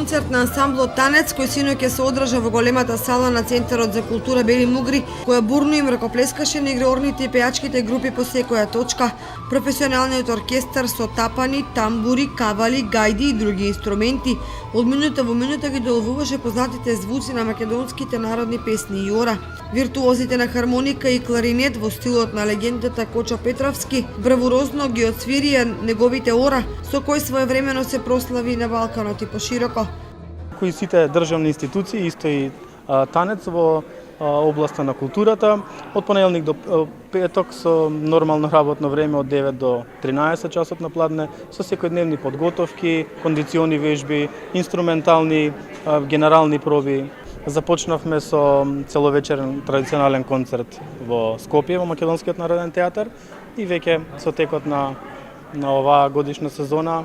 концерт на ансамблот Танец, кој синоќ се одржа во големата сала на Центарот за култура Бели Мугри, која бурно им ракоплескаше на играорните и пејачките групи по секоја точка. Професионалниот оркестар со тапани, тамбури, кавали, гајди и други инструменти од минута во минута ги доловуваше познатите звуци на македонските народни песни и ора. Виртуозите на хармоника и кларинет во стилот на легендата Кочо Петровски бравурозно ги отсвирија неговите ора, со кој своевремено се прослави на Балканот и пошироко. Кои сите државни институции исто и Танец во областа на културата, од понеделник до петок со нормално работно време од 9 до 13 часот на пладне, со секојдневни подготовки, кондициони вежби, инструментални, генерални проби. Започнавме со целовечерен традиционален концерт во Скопје, во Македонскиот народен театар, и веќе со текот на оваа годишна сезона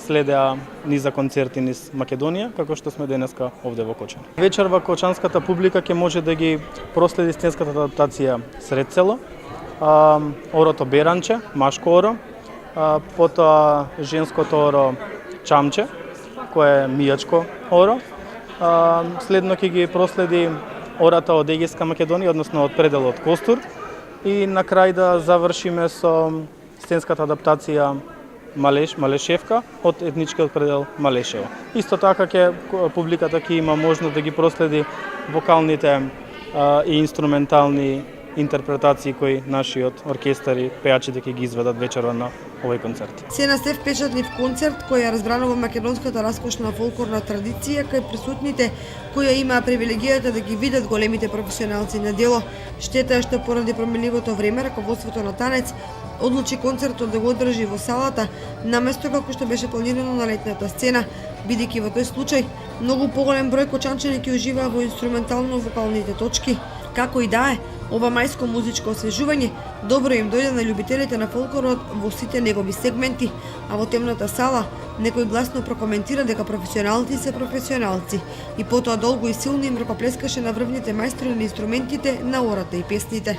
следеа низа концерти низ Македонија, како што сме денеска овде во Кочан. Вечерва кочанската публика ќе може да ги проследи сценската адаптација Сред село, орото Беранче, машко оро, потоа женското оро Чамче, кое е мијачко оро. Следно ќе ги проследи ората од Егејска Македонија, односно од пределот Костур, и на крај да завршиме со сценската адаптација Малешевка од етничкиот предел Малешево. Исто така публиката ќе има можност да ги проследи вокалните и инструментални интерпретации кои нашиот оркестар и пејачите ќе ги изведат вечерва на овој концерт. Се на се впечатлив концерт кој ја разбрано во македонската раскошна фолклорна традиција кај присутните кои имаа привилегијата да ги видат големите професионалци на дело. Штета е што поради променливото време раководството на Танец одлучи концертот да го одржи во салата наместо како што беше планирано на летната сцена, бидејќи во тој случај многу поголем број кочанчани ќе уживаа во инструментално-вокалните точки. Како и да е, ова мајско музичко освежување добро им дојде на љубителите на фолклорот во сите негови сегменти, а во темната сала некој гласно прокоментира дека професионалци се професионалци и потоа долго и силно им ракоплескаше на врвните мајстори на инструментите, на ората и песните.